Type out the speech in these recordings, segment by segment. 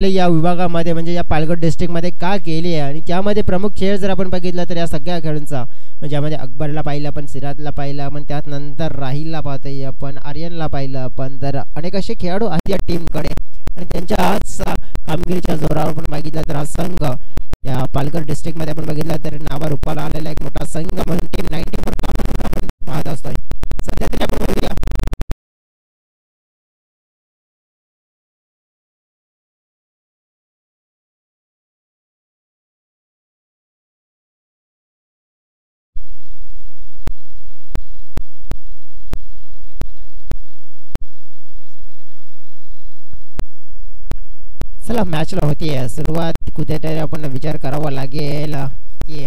या विभागामध्ये म्हणजे या पालघर डिस्ट्रिक्टमध्ये का केली आहे आणि त्यामध्ये प्रमुख खेळ जर आपण बघितला तर या सगळ्या खेळांचा म्हणजे यामध्ये अकबरला पाहिलं आपण, सिराजला पाहिलं आपण, त्यात नंतर राहिलला पाहतोय आपण, आर्यनला पाहिलं आपण. तर अनेक असे खेळाडू आहेत या टीमकडे आणि त्यांच्या आज कामगिरीच्या जोरावर आपण बघितलं तर हा संघ या पालघर डिस्ट्रिक्टमध्ये आपण बघितलं तर नावा रूपाला आलेला एक मोठा संघ म्हणून टीम 94 आपण पाहत असतोय. सध्या तरी आपण बघूया चला मॅचला होती सुरुवात. कुठेतरी आपण विचार करावा लागेल की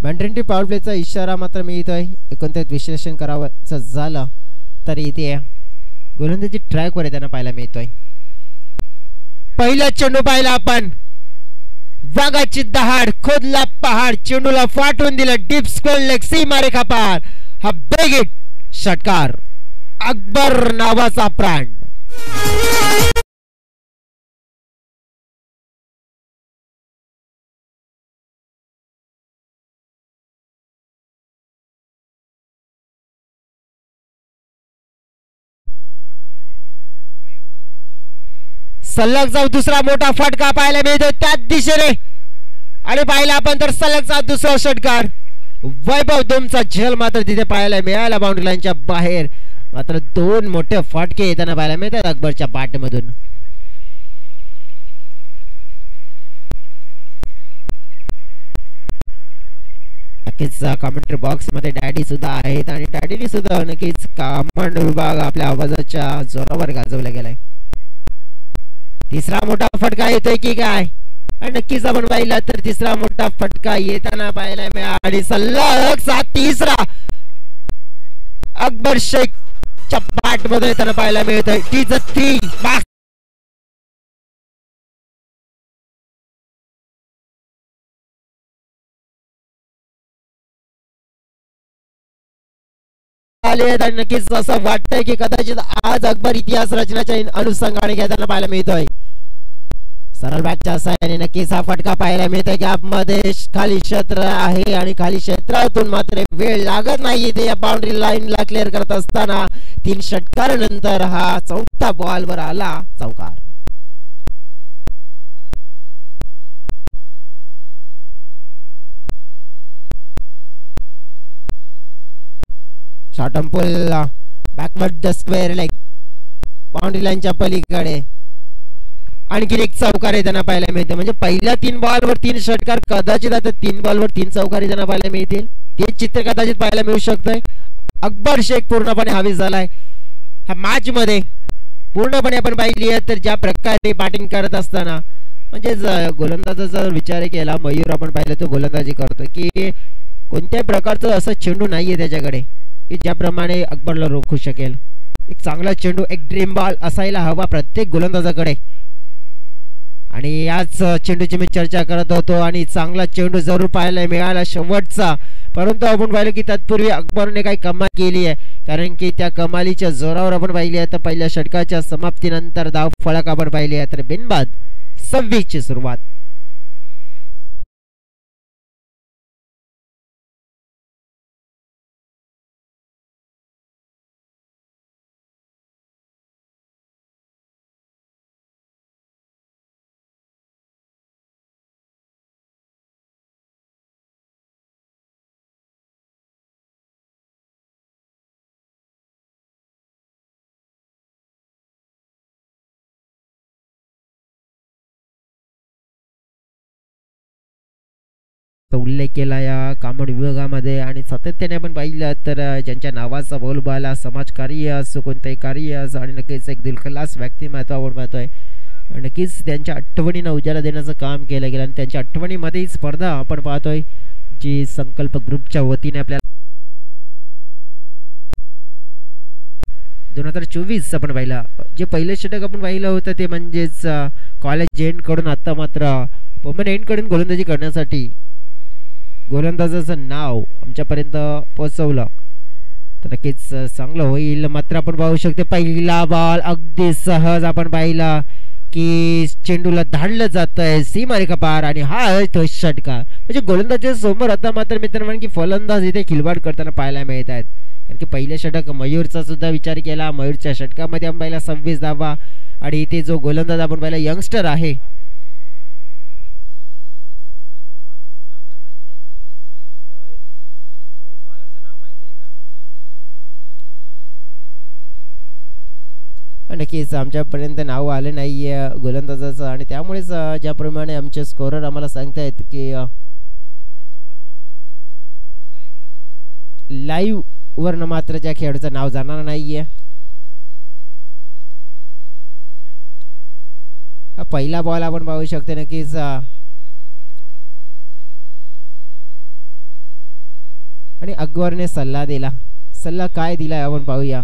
मॅन्ड्रेंटी पॉवर प्लेचा इशारा मात्र मिळतोय. एकंदरीत विश्लेषण करावं झालं तर इथे गोलंदाजी ट्रॅकवर त्यांना पाहायला मिळतोय. पहिला चेंडू पाहिला आपण, वाघाची दहाड, खोदला पहाड, चेंडूला फाटून दिला डीप स्क्वेअर लेग सीमारेखा पार. हा बिग हिट षटकार, अकबर नावाचा प्राण. सलग जाऊ दुसरा मोठा फटका पाहायला मिळतो त्याच दिशेने आणि पाहिला आपण तर सलग जाऊ दुसरा षटकार. वैभव दोमचा झेल मात्र तिथे पाहायला मिळाला बाउंड्री लाईनच्या बाहेर. मात्र दोन मोठे फटके येताना पाहायला मिळतात अकबरच्या बॅटमधून. नक्कीच कमेंट्री बॉक्स मध्ये डॅडी सुद्धा आहेत आणि डॅडीने सुद्धा नक्कीच कमांड विभाग आपल्या आवाजाच्या जोरावर गाजवला गेलाय. तिसरा मोठा फटका येतोय की काय आणि नक्कीच आपण पाहिला तर तिसरा मोठा फटका येताना पाहायला मिळाला आणि सलग तिसरा अकबर शेखच्या बॅट मध्ये येताना पाहायला मिळतोय. टीज 3 आणि नक्कीच असं वाटतंय की कदाचित आज अकबर इतिहास रचनाच्या अनुषंगाने घेताना पाहायला मिळतोय. सरळ बॅटच्या साहाय्याने नक्कीच हा फटका पाहायला मिळतोय की आतमध्ये खाली क्षेत्र आहे आणि खाली क्षेत्रातून मात्र वेळ लागत नाही ते या बाउंड्री लाईनला क्लिअर करत असताना 3 षटकारानंतर हा चौथा बॉलवर आला चौकार. Short on pull backward the square leg boundary लाईनच्या पलीकडे आणखी एक चौकार येताना पाहायला मिळते. म्हणजे पहिल्या 3 बॉलवर 3 षटकार, कदाचित आता 3 बॉलवर 3 चौकार येताना पाहायला मिळतील. ते चित्र कदाचित पाहायला मिळू शकतंय. अकबर शेख पूर्णपणे हवी झालाय ह्या मॅच मध्ये. पूर्णपणे आपण पाहिली आहे तर ज्या प्रकारे बॅटिंग करत असताना म्हणजे गोलंदाजाचा विचार केला, मयूर आपण पाहिलं तो गोलंदाजी करतो की कोणत्याही प्रकारचं असं चेंडू नाहीये त्याच्याकडे की ज्याप्रमाणे अकबरला रोखू शकेल. एक चांगला चेंडू, एक ड्रीम बॉल असायला हवा प्रत्येक गोलंदाजाकडे आणि याच चेंडूची मी चर्चा करत होतो आणि चांगला चेंडू जरूर पाहायला मिळाला शेवटचा. परंतु आपण पाहिलं की तत्पूर्वी अकबरने काही कमाल केली आहे कारण की त्या कमालीच्या जोरावर आपण पाहिली आहे तर पहिल्या षटकाच्या समाप्तीनंतर धाव फलक आपण पाहिली आहे तर बिनबाद 26 ची सुरुवात. उल्लेख केला या कामड विभागामध्ये आणि सातत्याने आपण पाहिलं तर ज्यांच्या नावाचा बोलबाला समाजकार्य असो कोणतेही कार्य असो आणि नक्कीच एक दिलखलास व्यक्तिमत्व आपण पाहतोय. नक्कीच त्यांच्या आठवणींना उजाला देण्याचं काम केलं गेलं आणि त्यांच्या आठवणीमध्ये ही स्पर्धा आपण पाहतोय जी संकल्प ग्रुपच्या वतीने आपल्याला 2024 आपण पाहिलं. जे पहिले षटक आपण पाहिलं होतं ते म्हणजेच कॉलेज एंड कडून आता मात्र वुमेन एंड कडून गोलंदाजी करण्यासाठी गोलंदाजाचं नाव आमच्यापर्यंत पोहोचवलं तर नक्कीच चांगलं होईल. मात्र आपण पाहू शकतो पहिला बॉल अगदी सहज आपण पाहिला की चेंडूला धाडलं जात आहे सीमारेखा पार आणि हा तो षटकार. म्हणजे गोलंदाजाच्या समोर आता मात्र मित्रांनो की फलंदाज इथे खिलवाड करताना पाहायला मिळत आहेत. कारण की पहिले षटक मयूरचा सुद्धा विचार केला, मयूरच्या षटकामध्ये आपण पाहिला 26 धावा आणि इथे जो गोलंदाज आपण पाहिला यंगस्टर आहे नक्कीच आमच्यापर्यंत नाव आलं नाही आहे गोलंदाजाचं आणि त्यामुळेच ज्याप्रमाणे आमचे स्कोरर आम्हाला सांगतायत की लाईव्ह वरनं मात्र त्या खेळाडूचं नाव जाणार नाही आहे. पहिला बॉल आपण पाहू शकतो नक्कीच आणि अकबरने सल्ला दिला. सल्ला काय दिला आपण पाहूया.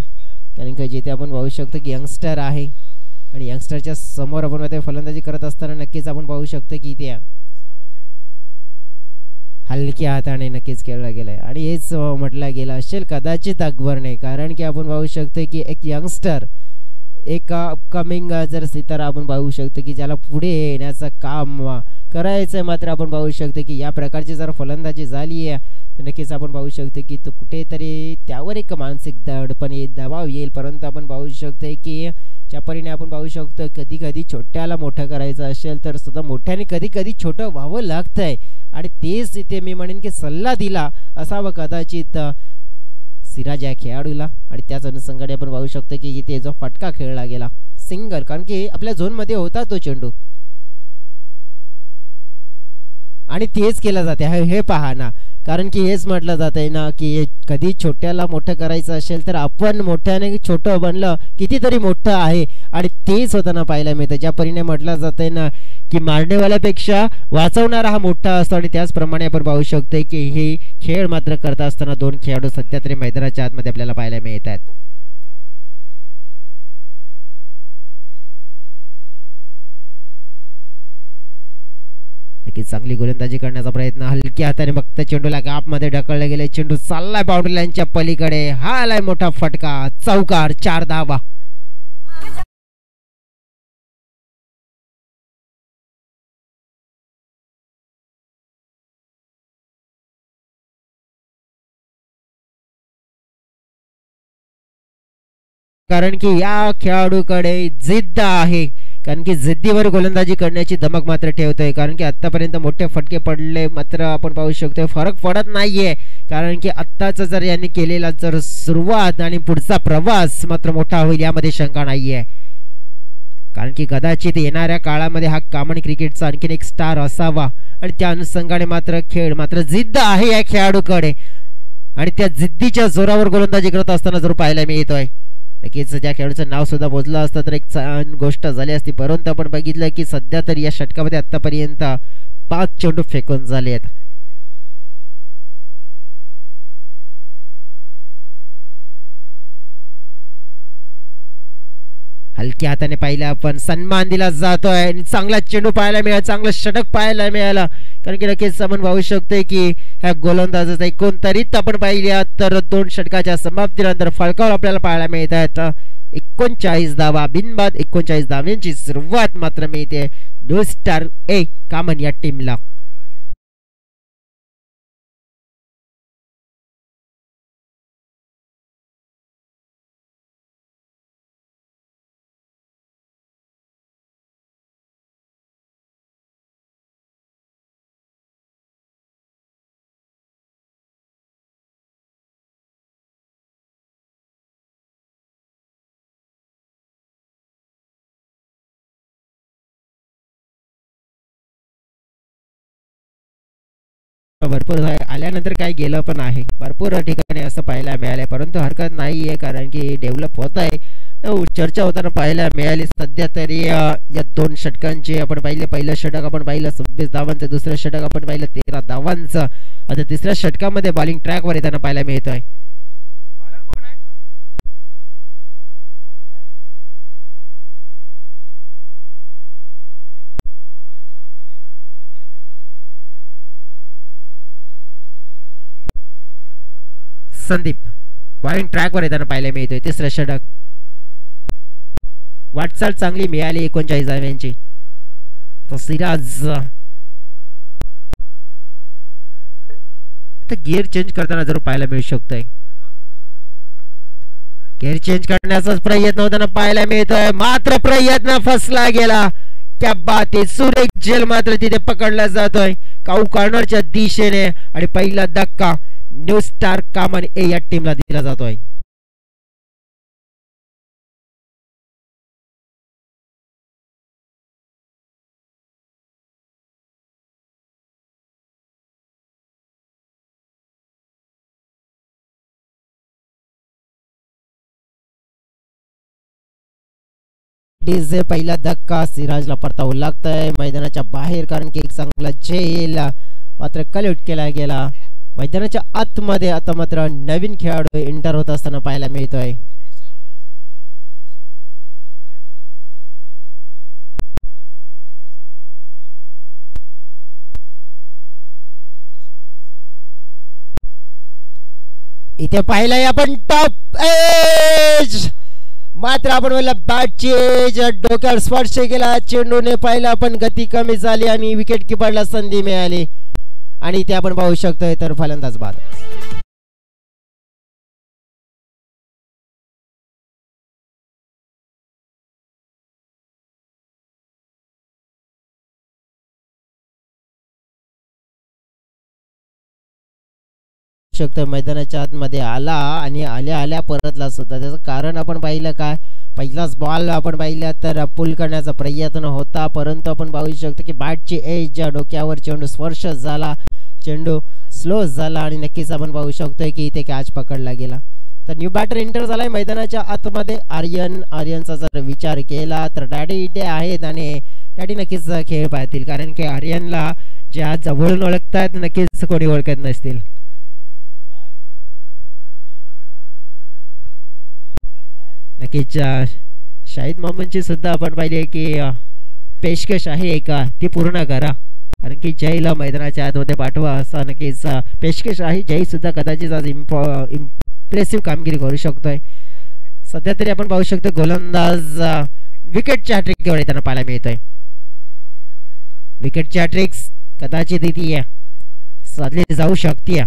कारण की जिथे आपण पाहू शकतो की यंगस्टर आहे आणि यंगस्टरच्या समोर आपण मध्ये फलंदाजी करत असताना नक्कीच आपण पाहू शकतो की इथे हलक्या हाताने नक्कीच खेळला गेलाय आणि हेच म्हटलं गेलं असेल कदाचित अकबरने. कारण की आपण पाहू शकतो की एक यंगस्टर एक अपकमिंग जर सितारा आपण पाहू शकतो की ज्याला पुढे येण्याचं काम करायचं आहे. मात्र आपण पाहू शकतो की या प्रकारची जर फलंदाजी झाली आहे तर नक्कीच आपण पाहू शकतो की तो कुठेतरी त्यावर एक मानसिक दडपण येईल, दबाव येईल. परंतु आपण पाहू शकतो की ज्या परीने आपण पाहू शकतो कधी कधी छोट्याला मोठं करायचं असेल तर सुद्धा मोठ्याने कधी कधी छोटं व्हावं लागतंय आणि तेच इथे मी म्हणेन की सल्ला दिला असावं कदाचित सिराज या खेळाडूला आणि त्याच अनुषंगाने आपण पाहू शकतो की इथे जो फटका खेळला गेला सिंगल. कारण की आपल्या झोनमध्ये होता तो चेंडू आणि तेच केलं जाते हे पहा ना. कारण की हेच म्हटलं जात आहे ना की कधी छोट्याला मोठं करायचं असेल तर आपण मोठ्याने छोटं बनलं कितीतरी मोठं आहे आणि तेच होताना पाहायला मिळतं. ज्या परीने म्हटलं जात आहे ना की मारण्यावाल्यापेक्षा वाचवणारा हा मोठा असतो आणि त्याचप्रमाणे आपण पाहू शकतो की हे खेळ मात्र करत असताना दोन खेळाडू सध्या तरी मैदानाच्या आतमध्ये आपल्याला पाहायला मिळत आहेत. नक्कीच चांगली गोलंदाजी करण्याचा प्रयत्न हलक्या हाताने फक्त चेंडूला गापमध्ये ढकलले गेले. चेंडू चाललाय बाउंड्री लाईनच्या पलीकडे. हा आलाय मोठा फटका चौकार 4 धावा. कारण की या खेळाडूकडे जिद्द आहे. कारण की जिद्दीवर गोलंदाजी करण्याची धमक मात्र ठेवतोय. कारण की आतापर्यंत मोठे फटके पडले मात्र आपण पाहू शकतो फरक पडत नाहीये. कारण की आत्ताच जर यांनी केलेला जर सुरुवात आणि पुढचा प्रवास मात्र मोठा होईल यामध्ये शंका नाहीये. कारण की कदाचित येणाऱ्या काळामध्ये हा कामन क्रिकेटचा आणखीन एक स्टार असावा आणि त्या अनुषंगाने मात्र खेळ मात्र जिद्द आहे या खेळाडूकडे आणि त्या जिद्दीच्या जोरावर गोलंदाजी करत असताना जर पाहायला मिळतोय. नक्कीच ज्या खेळाडूचं नाव सुद्धा पोचलं असतं तर एक छान गोष्ट झाली असती. परंतु आपण बघितलं की सध्या तरी या षटकामध्ये आतापर्यंत 5 चेंडू फेकून झाले आहेत. हलक्या हाताने पाहिलं आपण सन्मान दिला जातोय आणि चांगला चेंडू पाहायला मिळाला, चांगलं षटक पाहायला मिळालं. कारण की नक्कीच आपण पाहू शकतोय की ह्या गोलंदाजाचा एकंदरीत आपण पाहिल्या तर 2 षटकाच्या समाप्तीनंतर फलकावर आपल्याला पाहायला मिळत आहेत 39 धावा. बिनबाद 39 धाव्यांची सुरुवात मात्र मिळते न्यू स्टार ए कामन या टीमला. भरपूर आल्यानंतर काय गेलं पण आहे. भरपूर ठिकाणी असं पाहायला मिळालंय परंतु हरकत नाही आहे. कारण की डेव्हलप होत आहे. चर्चा होताना पाहायला मिळाली. सध्या तरी या 2 षटकांचे आपण पाहिले. पहिलं षटक आपण पाहिलं 26 धावांचं, दुसरं षटक आपण पाहिलं 13 धावांचं. आता तिसऱ्या षटकामध्ये बॉलिंग ट्रॅकवर येताना पाहायला मिळतोय. संदीप पॉइंट ट्रॅकवर येताना पाहायला मिळतोय तिसरं षटक. वाटचाल चांगली मिळाली 39 धावांची. तर सिराज गिअर चेंज करताना जरूर पाहायला मिळू शकतोय. गिअर चेंज करण्याचा प्रयत्न होताना पाहायला मिळतोय मात्र प्रयत्न फसला गेला. त्या बाते सुरेख जेल मात्र तिथे पकडला जातोय काऊ कॉर्नरच्या दिशेने आणि पहिला धक्का न्यू स्टार कामन ए या टीमला दिला जातोय. डीजे पहिला धक्का सिराजला परतावं लागतंय मैदानाच्या बाहेर कारण की एक चांगला झेल मात्र कलेक्ट केला गेला. मैदानाच्या आतमध्ये आता मात्र नवीन खेळाडू एंटर होत असताना पाहायला मिळतोय. इथे पाहिलंय आपण टॉप एज मात्र आपण बोलला बॅटची डोक्यावर स्पर्श केला चेंडूने पाहिला पण गती कमी झाली आणि विकेट किपरला संधी मिळाली आणि इथे आपण पाहू शकतोय तर फलंदाज बाद. मैदानाच्या आतमध्ये आला आणि आल्या परतला सुद्धा. त्याचं कारण आपण पाहिलं काय पहिलाच बॉल आपण पाहिला तर पुल करण्याचा प्रयत्न होता परंतु आपण पाहू शकतो की बॅटची एज डोक्यावर चेंडू स्पर्श झाला चेंडू स्लो झाला आणि नक्कीच आपण पाहू शकतोय की इथे कॅच पकडला गेला. तर न्यू बॅटर एंटर झालाय मैदानाच्या आतमध्ये आर्यनचा जर विचार केला तर डॅडी इथे आहेत आणि डॅडी नक्कीच खेळ पाहतील कारण की आर्यनला जे आज जवळून ओळखतात नक्कीच कोणी ओळखत नसतील. नक्कीच शाहिद मोहम्मदची सुद्धा आपण पाहिली की पेशकश आहे एक ती पूर्ण करा कारण की जयला मैदानाच्या आतमध्ये पाठवा असा नक्कीच पेशकश आहे. जय सुद्धा कदाचित आज इम्प्रेसिव्ह कामगिरी करू शकतोय. सध्या तरी आपण पाहू शकतो गोलंदाज विकेटच्या हॅट्रिक घेऊन येताना पाहायला मिळतोय. विकेटच्या हॅट्रिक्स कदाचित इथे साधली जाऊ शकते.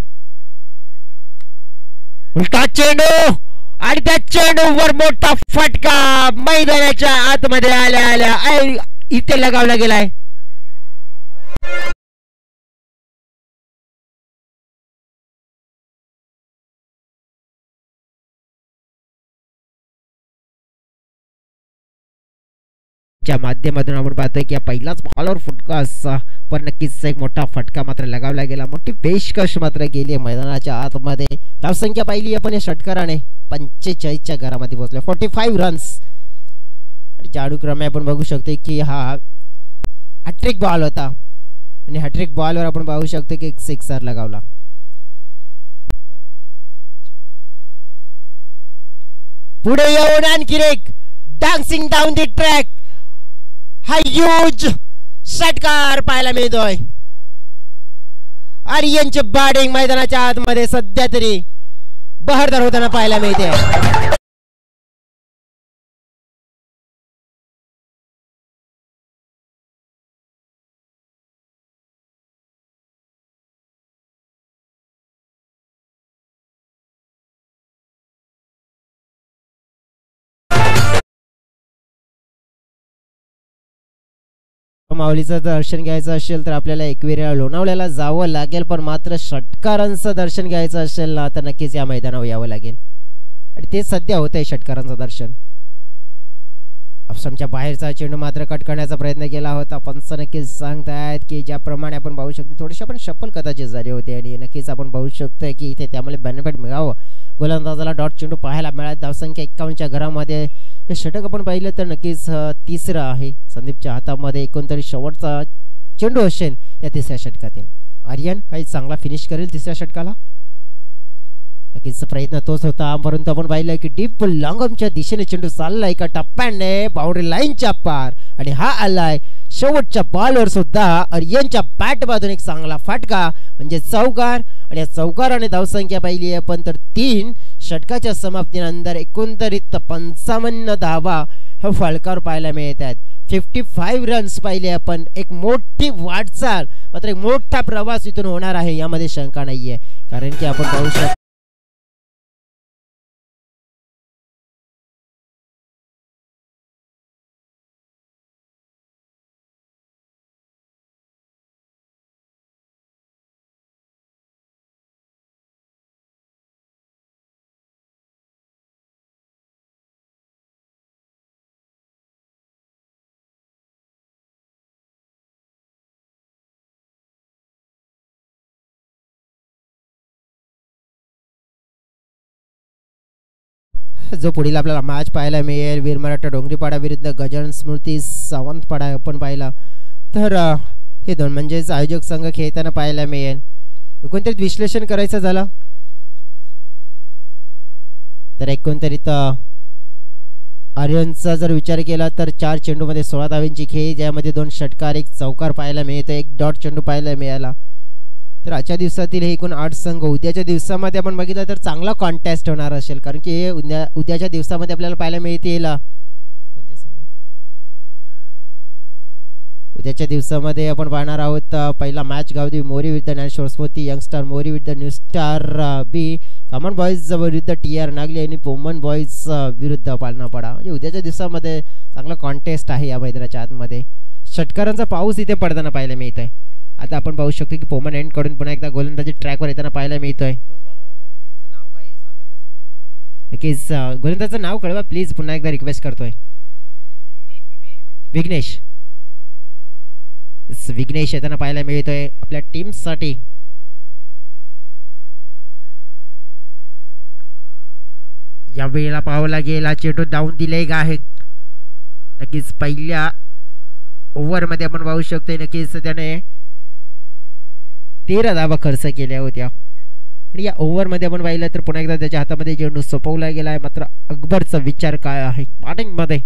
उलटा चेंडू आणि त्या चेंडूवर मोठा फटका मैदानाच्या आतमध्ये आल्या इथे लगावला गेलाय. च्या माध्यमातून आपण पाहतोय की पहिलाच बॉलवर फटका असा पण नक्कीच एक मोठा फटका मात्र लगावला गेला. मोठी पेशकश मात्र गेली मैदानाच्या आतमध्ये. धावसंख्या पाहिली आपण या षटकाराने 45च्या घरामध्ये पोहोचले 45 रन्स. ज्या अनुक्रमे आपण बघू शकतो की हा हॅट्रिक बॉल होता आणि हॅट्रिक बॉलवर आपण पाहू शकतो की एक सिक्सर लगावला. पुढे येऊन आणखी एक डान्सिंग डाऊन द ट्रॅक हा ह्यूज षटकार पाहायला मिळतोय. आर्यनचे बॅटिंग मैदानाच्या आतमध्ये सध्या तरी बहरदार होताना पाहायला मिळते. माऊलीचं दर्शन घ्यायचं असेल तर आपल्याला एकविरा लोणावळ्याला जावं लागेल पण मात्र षटकारांचं दर्शन घ्यायचं असेल ना तर नक्कीच या मैदानावर यावं लागेल आणि ते सध्या होत आहे षटकारांचं दर्शन. ऑप्शनच्या बाहेरचा चेंडू मात्र कट करण्याचा प्रयत्न केला होता. पंच नक्कीच सांगतायत की ज्याप्रमाणे आपण पाहू शकतो थोडीशी आपण शफल कदाचित झाली होती आणि नक्कीच आपण पाहू शकतोय की इथे त्यामुळे बेनिफिट मिळावं. गोलंदाजाला डॉट चेंडू पाहायला मिळाला. धावसंख्या 51च्या घरामध्ये हे षटक आपण पाहिलं तर नक्कीच तिसरं आहे. संदीपच्या हातामध्ये एकोणतरी शेवटचा चेंडू असेल या तिसऱ्या षटकातील. आर्यन काही चांगला फिनिश करेल तिसऱ्या षटकाला नक्कीच प्रयत्न तोच होता परंतु आपण पाहिलं की डीप लॉंगमच्या दिशेने चेंडू चाललाय एका टप्प्याने बाउंड्री लाईनच्या पार आणि हा आलाय शेवटच्या बॉलवर सुद्धा आर्यनच्या बॅट मधून एक चांगला फटका म्हणजे चौकार आणि या चौकाराने धावसंख्या पाहिली आहे पण तर 3 षटकाच्या समाप्तीनंतर एकंदरीत 55 धावा हे फलकावर पाहायला मिळत आहेत. 55 रन्स पाहिले आपण. एक मोठी वाटचाल मात्र एक मोठा प्रवास इथून होणार आहे यामध्ये शंका नाहीये कारण की आपण पाहू शकतो जो पुढील आपल्याला मॅच पाहायला मिळेल वीर मराठा डोंगरीपाडा विरुद्ध गजानन स्मृती सावंतपाडा आपण पाहिला तर हे दोन म्हणजेच आयोजक संघ खेळताना पाहायला मिळेल. एकंदरीत विश्लेषण करायचं झालं तर एकंदरीत आर्यनचा जर विचार केला तर 4 चेंडूमध्ये 16 धावांची खेळी ज्यामध्ये 2 षटकार 1 चौकार पाहायला मिळतो 1 डॉट चेंडू पाहायला मिळाला. तर आजच्या दिवसातील हे एकूण 8 संघ. उद्याच्या दिवसामध्ये आपण बघितलं तर चांगला कॉन्टेस्ट होणार असेल कारण की हे उद्याच्या दिवसामध्ये आपल्याला पाहायला मिळतील कोणत्या संघ उद्याच्या दिवसामध्ये आपण पाहणार आहोत. पहिला मॅच गावदी मोरी विरुद्ध ज्ञानेश्वर स्मृती, यंगस्टार मोरी विरुद्ध New Star B, Common Boys विरुद्ध TR नागली आणि पोमन बॉईज विरुद्ध पालनापाडा. म्हणजे उद्याच्या दिवसामध्ये चांगला कॉन्टेस्ट आहे या मैदानाच्या आतमध्ये. षटकारांचा पाऊस इथे पडताना पाहायला मिळत आहे. आता आपण पाहू शकतो की पोमन एंड कडून पुन्हा एकदा गोलंदाजी ट्रॅकवर येताना पाहायला मिळतोय. नक्कीच गोलंदाजाचं नाव कळवा प्लीज, पुन्हा एकदा रिक्वेस्ट करतोय. विघ्नेश विघ्नेश येताना पाहायला मिळतोय आपल्या टीमसाठी. या वेळेला पाहावं लागेल हा चेंडू डाऊन दिले आहे. नक्कीच पहिल्या ओव्हरमध्ये आपण पाहू शकतो नक्कीच त्याने 13 धावा खर्च केल्या होत्या आणि या ओव्हरमध्ये आपण पाहिलं तर पुन्हा एकदा त्याच्या हातामध्ये चेंडू सोपवला गेला आहे. मात्र अकबरचा विचार काय आहे बॅटिंगमध्ये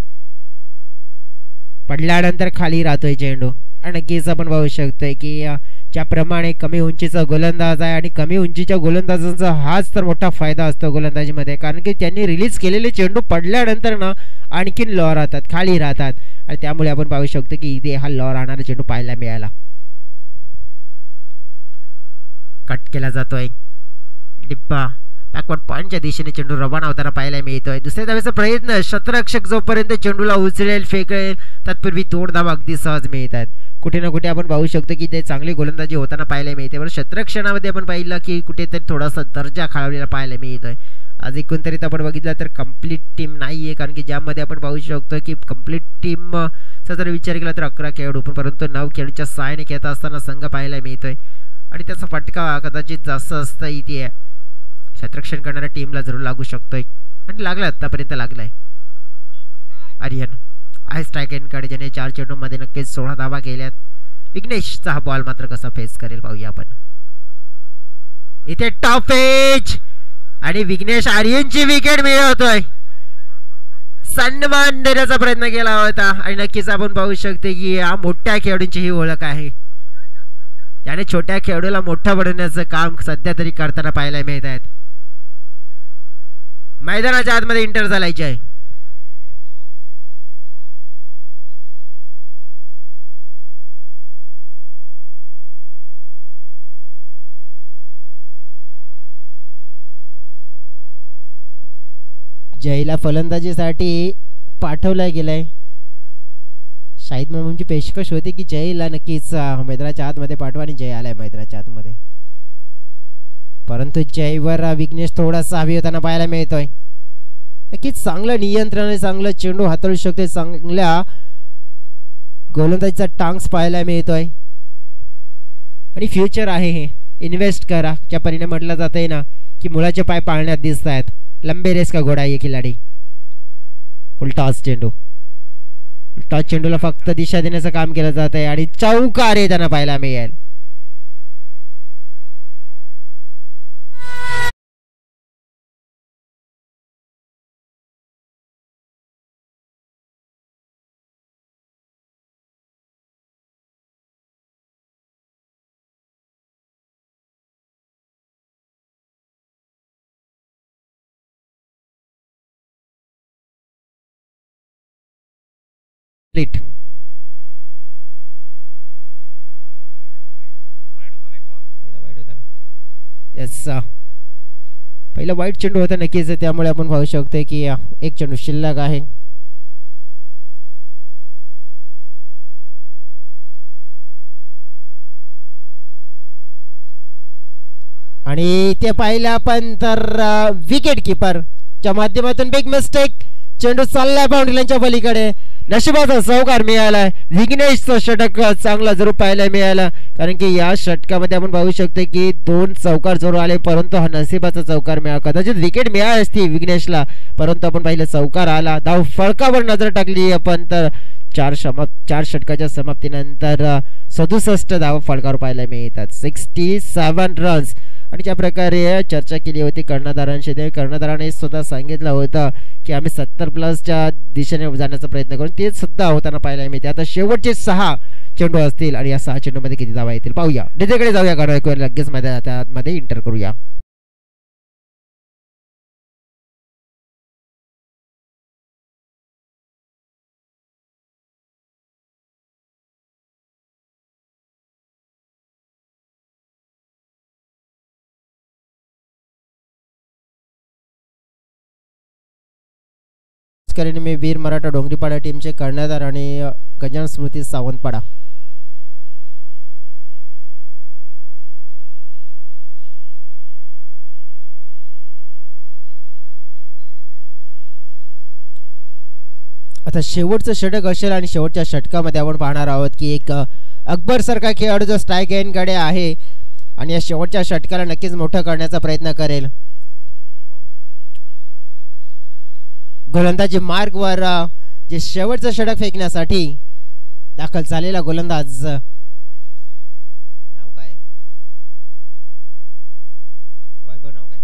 पडल्यानंतर खाली राहतोय चेंडू आणि नक्कीच आपण पाहू शकतोय की ज्याप्रमाणे कमी उंचीचा गोलंदाज आहे आणि कमी उंचीच्या गोलंदाजांचा हाच तर मोठा फायदा असतो गोलंदाजीमध्ये कारण की त्यांनी रिलीज केलेले चेंडू पडल्यानंतर ना आणखीन लॉ राहतात खाली राहतात आणि त्यामुळे आपण पाहू शकतो की इथे हा लॉ राहणारा चेंडू पाहायला मिळाला. कट केला जातोय डिप्पा बॅकवर्ड पॉईंटच्या दिशेने चेंडू रवाना होताना पाहायला मिळतोय. दुसऱ्या धावेचा प्रयत्न क्षेत्ररक्षक जोपर्यंत चेंडूला उचलेल फेकेल तत्पूर्वी 2 धावा अगदी सहज मिळतात. कुठे ना कुठे आपण पाहू शकतो की ते चांगली गोलंदाजी होताना पाहायला मिळते. पण क्षेत्ररक्षणामध्ये आपण पाहिलं की कुठेतरी थोडासा दर्जा खालावलेला पाहायला मिळतोय. आज एकंदरीत आपण बघितलं तर कंप्लीट टीम नाही आहे कारण की ज्यामध्ये आपण पाहू शकतो की कंप्लीट टीमचा जर विचार केला तर 11 खेळाडू परंतु 9 खेळाडूच्या सहाय्याने खेळत असताना संघ पाहायला मिळतोय आणि त्याचा फटका कदाचित जास्त असतं इथे क्षेत्ररक्षण करणाऱ्या टीमला जरूर लागू शकतोय आणि लागला आतापर्यंत लागलाय. आर्यन आहे स्ट्राईक एंडकडे ज्याने 4 चेंडूमध्ये नक्कीच 16 धावा केल्यात. विघ्नेशचा हा बॉल मात्र कसा फेस करेल पाहूया आपण. इथे टॉप एज आणि विघ्नेश आर्यनची विकेट मिळवतोय. सन्मान देण्याचा प्रयत्न केला होता आणि नक्कीच आपण पाहू शकतो की या मोठ्या खेळाडूंची ही ओळख आहे. त्याने छोट्या खेळाडूला मोठा बनवण्याचं काम सध्या तरी करताना पाहायला मिळत आहेत. मैदानाच्या आतमध्ये इंटर झालायचे आहे. जयला फलंदाजीसाठी पाठवला गेलाय. शाहिद मामूंची पेशकश होती की जयला नक्कीच मैदानाच्या आतमध्ये पाठवा आणि जय आलाय मैदानाच्या आतमध्ये परंतु जयवर विघ्नेश थोडासा हवी होताना पाहायला मिळतोय. नक्कीच चांगलं नियंत्रण चांगलं चेंडू हाताळू शकते चांगल्या गोलंदाजीचा टांग्स पाहायला मिळतोय आणि फ्युचर आहे हे इन्व्हेस्ट करा ज्या परिणाम म्हटलं जातंय ना की मुलाचे पाय पाळण्यात दिसत आहेत. लंबे रेस का घोडा ये खिलाडी. फुल टॉस चेंडू टॉस चेंडूला फक्त दिशा देण्याचं काम केलं जात आहे आणि चौकार येताना पाहायला मिळेल. लीट येस पहिला वाईट चेंडू होता नक्कीच त्यामुळे आपण पाहू शकतो की एक चेंडू शिल्लक आहे आणि ते पाहिलं आपण तर विकेट किपरच्या माध्यमातून बिग मिस्टेक चेंडू चाललाय बाउंड्री लाईनच्या पलीकडे नशिबाचा चौकार मिळालाय विघ्नेशचं षटक चांगला जरूर पाहायला मिळाला कारण की या षटकामध्ये आपण पाहू शकतो की 2 चौकार जरूर आले परंतु हा नशिबाचा चौकार मिळाला कदाचित विकेट मिळाली असती विघ्नेशला परंतु आपण पाहिलं चौकार आला धाव फळकावर नजर टाकली आपण तर 4 षटकाच्या समाप्तीनंतर 67 धाव फळकावर पाहायला मिळतात 67 रन्स आणि ज्या प्रकारे चर्चा केली होती कर्णधारांशी कर्णधाराने सुद्धा सांगितलं होतं की आम्ही 70+ दिशेने जाण्याचा प्रयत्न करून ते सुद्धा होताना पाहायला मिळते आता शेवटचे 6 चेंडू असतील आणि या 6 चेंडूमध्ये किती धावा येतील पाहूया डिजेकडे जाऊया कारण लगेच मध्ये इंटर करूया मी वीर मराठा डोंगरीपाडा टीमचे कर्णधार आणि गजानन स्मृती सावंतपाडा आता शेवटचं षटक असेल आणि शेवटच्या षटकामध्ये आपण पाहणार आहोत की एक अकबर सारखा खेळाडू जो स्ट्राईक एंडकडे आहे आणि या शेवटच्या षटकाला नक्कीच मोठं करण्याचा प्रयत्न करेल गोलंदाजी मार्गवर जे शेवटचं षटक फेकण्यासाठी दाखल झालेला गोलंदाज नाव काय वैभव नाव काय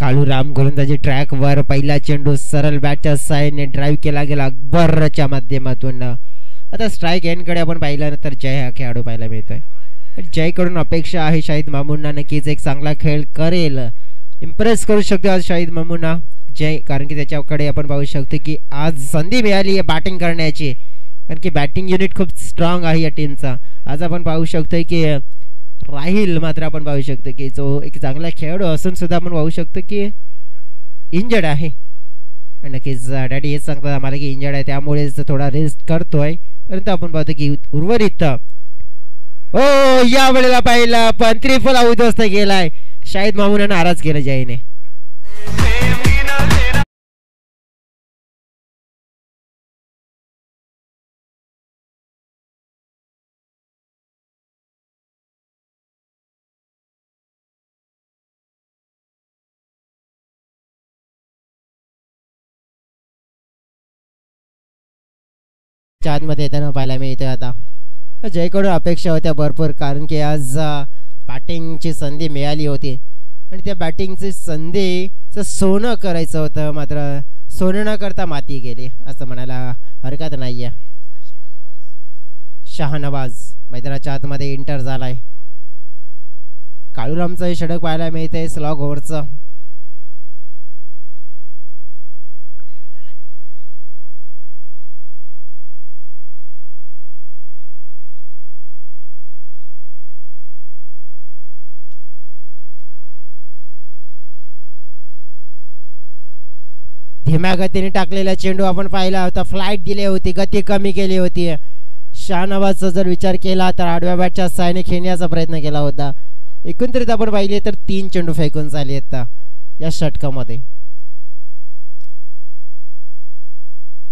काळूराम गोलंदाजी ट्रॅकवर पहिला चेंडू सरळ बॅटच्या साईडने ड्राईव्ह केला गेला अकबरच्या माध्यमातून आता स्ट्राईक एंडकडे आपण पाहिल्यानंतर जय हा खेळाडू पाहायला मिळतोय जयकडून अपेक्षा आहे शाहिद मामूंना नक्कीच एक चांगला खेळ करेल इम्प्रेस करू शकतो आज शाहिद मामूंना जय कारण की त्याच्याकडे आपण पाहू शकतो की आज संधी मिळाली आहे बॅटिंग करण्याची कारण की बॅटिंग युनिट खूप स्ट्रॉंग आहे या टीमचा आज आपण पाहू शकतो की राहील मात्र आपण पाहू शकतो की जो एक चांगला खेळाडू असून सुद्धा आपण पाहू शकतो की इंजर्ड आहे नक्कीच डॅडी हेच सांगतात आम्हाला की इंजर्ड आहे त्यामुळेच थोडा रेस्ट करतोय परंतु आपण पाहतो की उर्वरित हो या वेळेला पाहिला पण त्रिफला उद्ध्वस्त केलाय शाहिद मामून नाराज केलं जयने मध्ये येताना पाहायला मिळते आता जयकडून अपेक्षा होत्या भरपूर कारण की आज बॅटिंगची संधी मिळाली होती आणि त्या बॅटिंगची संधीचं सोनं करायचं होतं मात्र सोनं न करता माती गेली असं म्हणायला हरकत नाही आहे शहानवाज मैदानाच्या आतमध्ये एंटर झालाय काळूरामचं हे षटक पाहायला मिळतंय स्लॉग ओव्हरचं धीम्या गतीने टाकलेला चेंडू आपण पाहिला होता फ्लाईट दिली होती गती कमी केली होती शहानवाजचा जर विचार केला तर आडव्या बॅटच्या साहाय्याने खेळण्याचा प्रयत्न केला होता एकंदरीत आपण पाहिले तर 3 चेंडू फेकून झाले आहेत या षटकामध्ये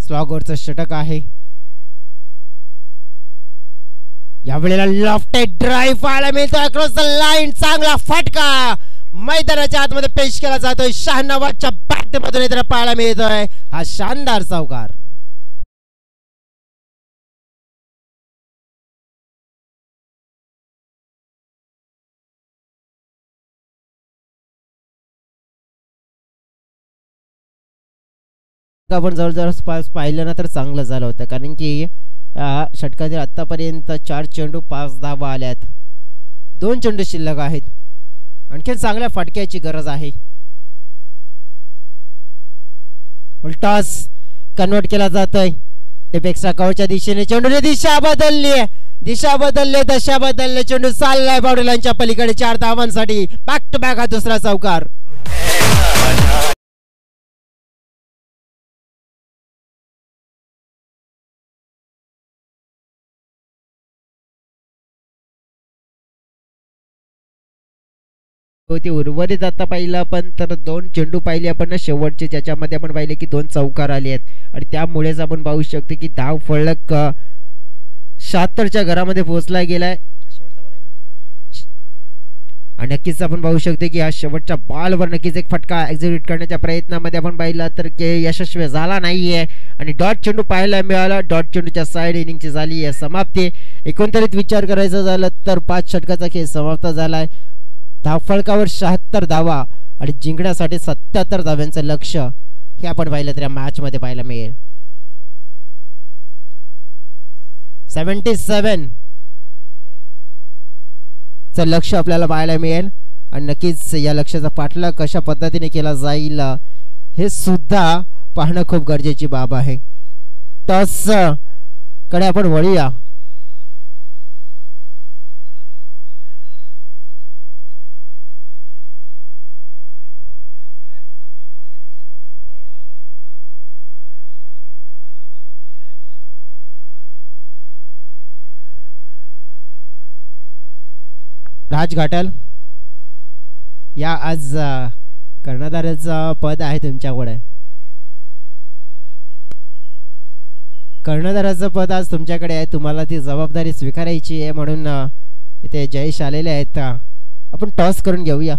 स्लॉगवरचं षटक आहे यावेळेला लॉफ्टेड ड्राईव्ह पाहायला मिळतो अक्रॉस द लाईन चांगला फटका मैदानाच्या आतमध्ये पेश केला जातोय शहानवाजच्या बॅट मधून येताना पाहायला मिळतोय हा शानदार चौकार आपण जवळजवळ पाहिलं ना तर चांगलं झालं होतं कारण की षटकातील आतापर्यंत 4 चेंडू 5 धावा आल्यात. 2 चेंडू शिल्लक आहेत. आणखीन चांगल्या फटक्याची गरज आहे. टॉस कन्वर्ट केला जातोय. टेपेक्स्ट्रा कव्हरच्या दिशेने चेंडूने दिशा बदलली. दशा बदलले. चेंडू चाललाय बाउंड्री लाईनच्या पलीकडे 4 धावांसाठी. बॅक टू बॅक हा दुसरा चौकार. ते उर्वरित आता पाहिलं आपण तर 2 चेंडू पाहिले आपण शेवटचे, ज्याच्यामध्ये आपण पाहिले की 2 चौकार आले आहेत आणि त्यामुळेच आपण पाहू शकतो की धाव फलक 76च्या घरामध्ये पोहोचला गेलाय. आणि नक्कीच आपण पाहू शकतो की हा शेवटच्या बॉलवर नक्कीच एक फटका एक्झिक्यूट करण्याच्या प्रयत्नामध्ये आपण पाहिला तर यशस्वी झाला नाहीये आणि डॉट चेंडू पाहायला मिळाला. डॉट चेंडूच्या साइड इनिंगची झाली आहे समाप्ती. एकंदरीत विचार करायचा झाला तर 5 षटकाचा खेळ समाप्त झालाय. धावफलकावर 76 धावा आणि जिंकण्यासाठी 77 धाव्यांचं लक्ष हे आपण पाहिलं तर या मॅच मध्ये पाहायला मिळेल. 77 चं लक्ष आपल्याला पाहायला मिळेल आणि नक्कीच या लक्ष्याचा पाठलाग कशा पद्धतीने केला जाईल हे सुद्धा पाहणं खूप गरजेची बाब आहे. टॉस कडे आपण वळूया. राज घाटल या आज कर्णधाराचं पद आहे तुमच्याकडे. कर्णधाराचं पद आज तुमच्याकडे आहे. तुम्हाला ती जबाबदारी स्वीकारायची आहे म्हणून इथे जयेश आलेले आहेत. आपण टॉस करून घेऊया.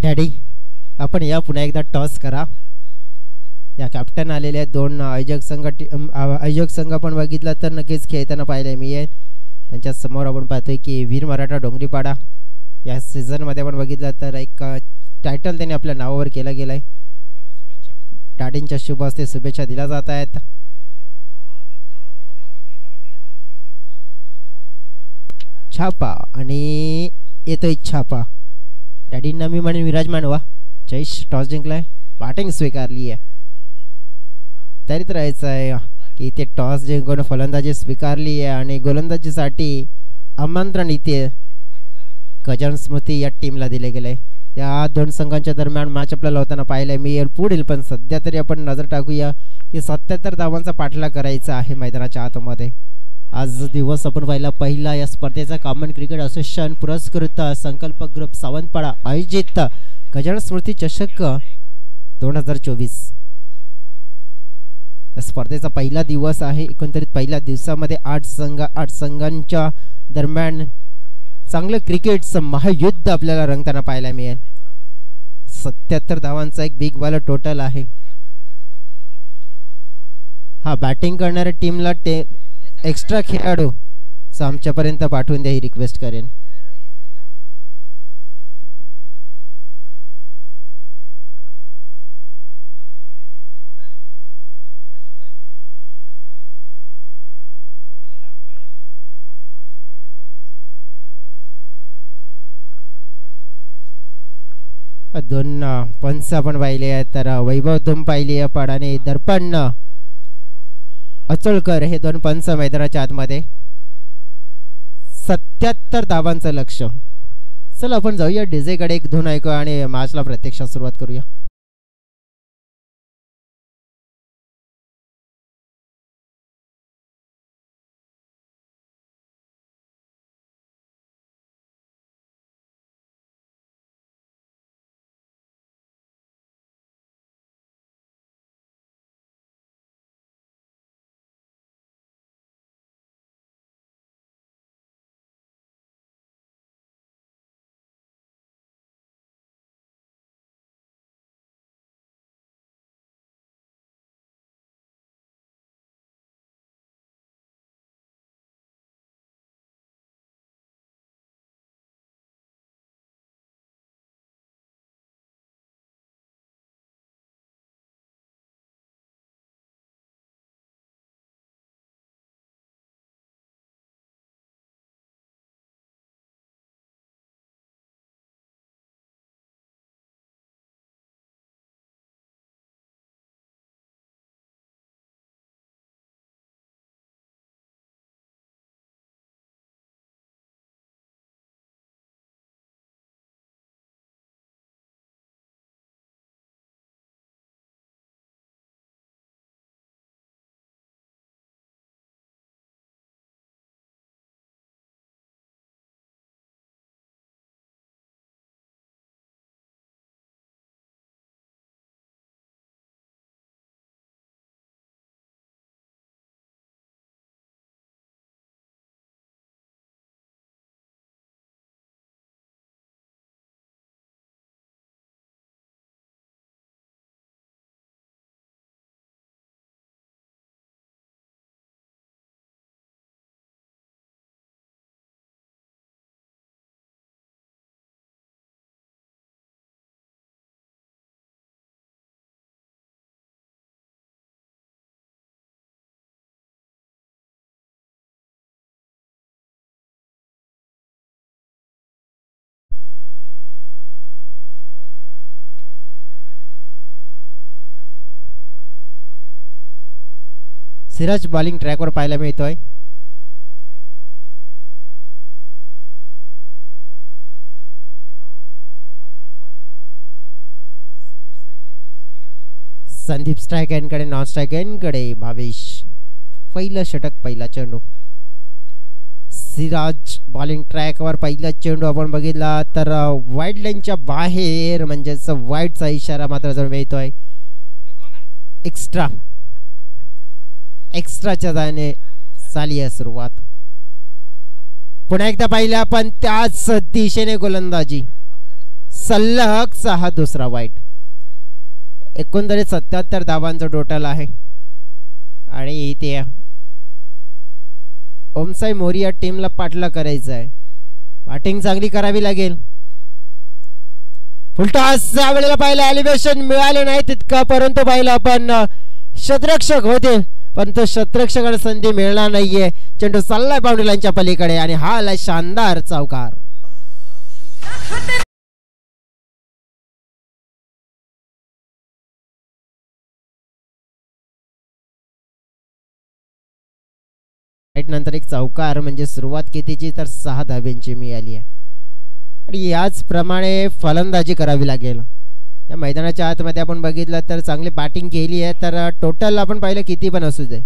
डॅडी आपण या पुन्हा एकदा टॉस करा. या कॅप्टन आलेले आहेत. 2 आयोजक संघ पण बघितला तर नक्कीच खेळताना पाहायला मिळेल. त्यांच्या समोर आपण पाहतोय की वीर मराठा डोंगरीपाडा या सीझनमध्ये आपण बघितलं तर एक टायटल त्यांनी आपल्या नावावर केला गेलाय. डॅडींच्या शुभ हस्ते शुभेच्छा दिल्या जात आहेत. छापा आणि येतोय छापा. डॅडींना मी म्हणेन विराजमान व्हा. जयेश टॉस जिंकलाय. बॅटिंग स्वीकारली आहे. तरीच राहायचं आहे की इथे टॉस जिंकून फलंदाजी स्वीकारली आहे आणि गोलंदाजीसाठी आमंत्रण इथे गजानन स्मृती या टीमला दिले गेले. या 2 संघांच्या दरम्यान मॅच आपल्याला होताना पाहायला मिळेल पुढील. पण सध्या तरी आपण नजर टाकूया की 77 धावांचा पाठलाग करायचा आहे मैदानाच्या आतमध्ये. आज दिवस आपण पाहिला पहिला या स्पर्धेचा कॉमन क्रिकेट असोसिएशन पुरस्कृत संकल्प ग्रुप सावंतपाडा आयोजित गजानन स्मृती चषक 2024 या स्पर्धेचा पहिला दिवस आहे. एकंदरीत पहिल्या दिवसामध्ये 8 संघांच्या दरम्यान चांगलं क्रिकेटचं महायुद्ध आपल्याला रंगताना पाहायला मिळेल. 77 धावांचा एक बिग बॉल टोटल आहे. हा बॅटिंग करणाऱ्या टीमला एक्स्ट्रा खेळाडू आमच्यापर्यंत पाठवून द्या ही रिक्वेस्ट करेन. दोन पंच आपण पाहिले आहेत तर वैभव धुम पाहिली आपण आणि दर्पण अचोलकर हे 2 पंच मैदानाच्या आतमध्ये. 77 धावांचं लक्ष. चला आपण जाऊया डीजे कडे एक धून ऐकूया आणि मॅचला प्रत्यक्षात सुरुवात करूया. सिराज बॉलिंग ट्रॅकवर पाहायला मिळतोय. संदीप स्ट्राईक एंडकडे, नॉन स्ट्राईक एंडकडे भावेश. पहिलं षटक, पहिला चेंडू. सिराज बॉलिंग ट्रॅकवर पहिला चेंडू आपण बघितला तर वाईड लाईनच्या बाहेर, म्हणजेच वाईडचा इशारा मात्र जर मिळतोय. एक्स्ट्राच्या जाणे झाली आहे सुरुवात. पुन्हा एकदा पाहिलं आपण त्याच दिशेने गोलंदाजी. सलग 6 दुसरा वाईट. एकंदरीत 77 धावांचं टोटल आहे आणि इथे ओमसाई मोरिया टीमला पाठला करायचं आहे. बॅटिंग चांगली करावी लागेल. फुलटॉस वेळेला पाहिलं, एलिव्हेशन मिळाले नाही तितका, परंतु पाहिलं आपण शतरक्षक होते पण तो शतरक्षकाला संधी मिळणार नाहीये. चेंडू चाललाय बाउंड्री लाईनच्या पलीकडे आणि हा आलाय शानदार चौकार. नंतर एक चौकार म्हणजे सुरुवात कितीची तर 6 धाब्यांची मिळाली आहे आणि याचप्रमाणे फलंदाजी करावी लागेल. या मैदानाच्या आतमध्ये आपण बघितलं तर चांगली बॅटिंग केली आहे तर टोटल आपण पाहिलं किती पण असू दे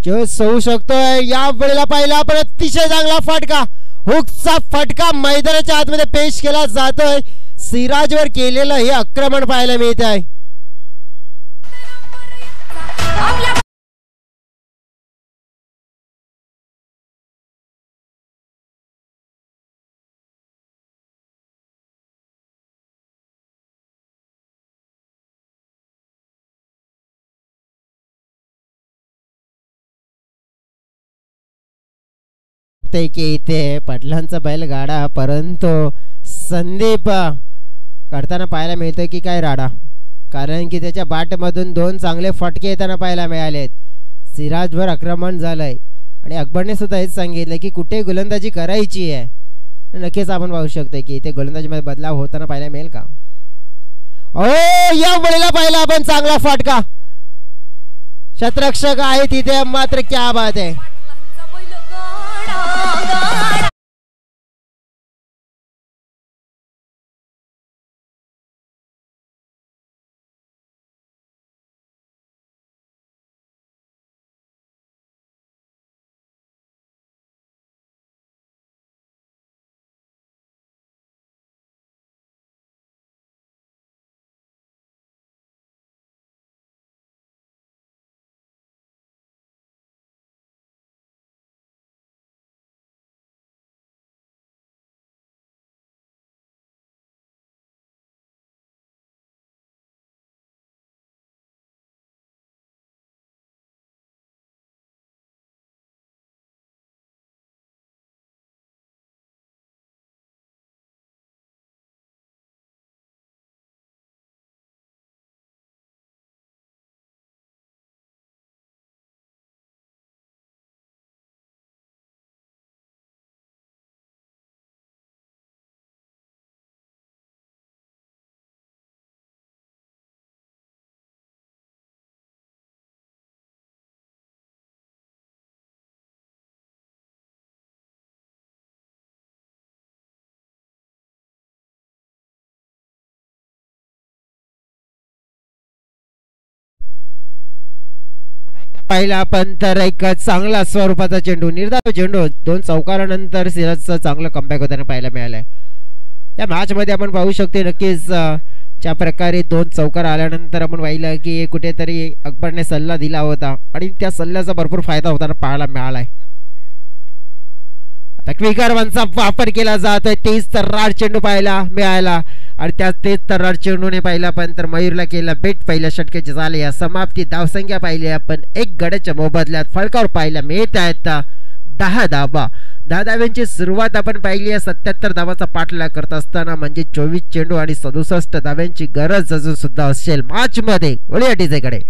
चेस होऊ शकतोय. या वेळेला पाहिला आपण अतिशय चांगला फटका, हुकचा फटका मैदानाच्या आतमध्ये पेश केला जातोय. सिराजवर केलेलं हे आक्रमण पाहायला मिळत आहे. की इथे पाटलांचा बैलगाडा, परंतु संदीप करताना पाहायला मिळतोय की काय राडा, कारण की त्याच्या बॅटमधून 2 चांगले फटके येताना पाहायला मिळालेत. सिराजवर आक्रमण झालंय आणि अकबरने सुद्धा हेच सांगितलं की कुठे गोलंदाजी करायची आहे. नक्कीच आपण पाहू शकतो की इथे गोलंदाजीमध्ये बदलाव होताना पाहायला मिळेल का. ओ या वेळेला पाहिला आपण चांगला फटका, शतरक्षक आहे तिथे, मात्र क्या बात आहे. पाहिला आपण तर एक चांगला स्वरूपाचा चेंडू, निर्धाव चेंडू, 2 चौकारानंतर सिराजचं चांगलं कमबॅक होताना पाहायला मिळालंय. या मॅच मध्ये आपण पाहू शकतो नक्कीच ज्या प्रकारे 2 चौकार आल्यानंतर आपण पाहिलं की कुठेतरी अकबरने सल्ला दिला होता आणि त्या सल्ल्याचा भरपूर फायदा होताना पाहायला मिळालाय. आता क्विकर वनचा वापर केला जातोय, 30 तर्रार चेंडू पाहायला मिळाला आणि त्या 30 तर्रार चेंडूने पाहिला पण तर मयूरला केला बेट. पहिल्या षटकाची झाली या समाप्ती. धावसंख्या पाहिली आपण 1 गड्याच्या मोबदल्यात फळकावर पाहायला मिळत आहेत 10 धावा. 10 धाव्यांची सुरुवात आपण पाहिली आहे. 77 धावाचा पाठलाग करत असताना म्हणजे 24 चेंडू आणि 67 धाव्यांची गरज अजून सुद्धा असेल मॅच मध्ये. वळूया टीजेकडे.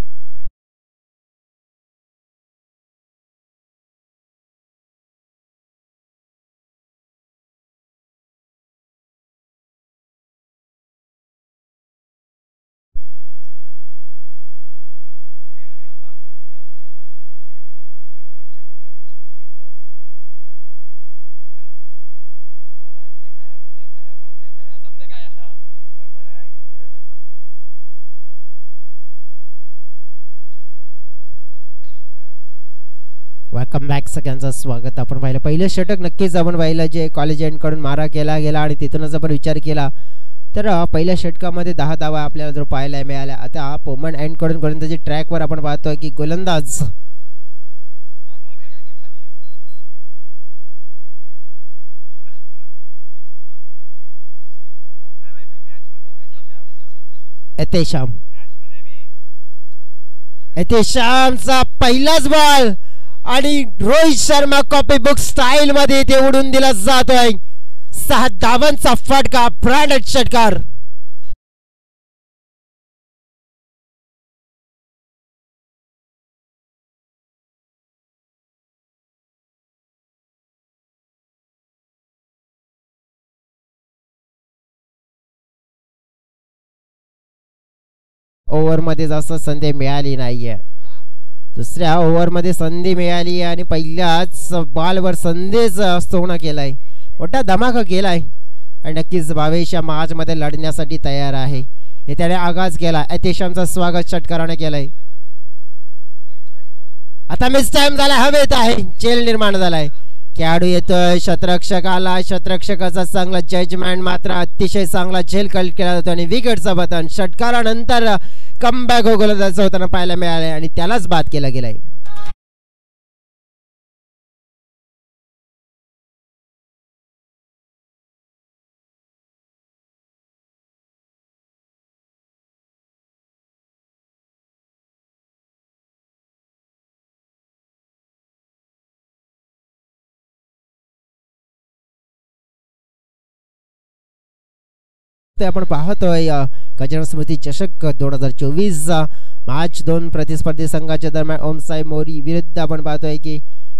वेलकम बॅक सगळ्यांचं स्वागत. आपण पाहिलं पहिलं षटक नक्कीच आपण पाहिलं जे कॉलेज एंडकडून मारा केला गेला आणि तिथूनच आपण विचार केला तर पहिल्या षटकामध्ये 10 धावा आपल्याला जर पाहायला मिळाल्या. आता पोमन एंडकडून गोलंदाजी ट्रॅकवर आपण पाहतोय की गोलंदाज श्यामचा पहिलाच बॉल आणि Rohit Sharma copy book style मध्ये ते उडून दिला जातोय. 6 धावांचा फटका, ब्रँडेड षटकार. ओव्हर मध्ये जास्त संधी मिळाली नाहीये. दुसऱ्या ओव्हर मध्ये संधी मिळाली आणि पहिल्याच बॉलवर संधीच सोना केलाय, मोठा धमाका केलाय आणि नक्कीच 22 मार्च मध्ये लढण्यासाठी तयार आहे. हे त्याने आगाज केला. अतिशमचं स्वागत षटकाराने केलंय. आता मिस टाइम झाला, हवेत आहे, चेल निर्माण झालाय. खेळाडू येतोय, शतरक्षकाला शतरक्षकाचा चांगला जजमेंट मात्र अतिशय चांगला झेल कल केला जातो आणि विकेटचं बटन षटकारानंतर कमबॅक गोलंदाज होताना पाहायला मिळाले आणि त्यालाच बाद केला गेलाय. आपण पाहतोय गजानन स्मृती चषक 2024 मार्च 2 प्रतिस्पर्धी संघाच्या दरम्यान ओमसाई मोरी विरुद्ध आपण पाहतोय की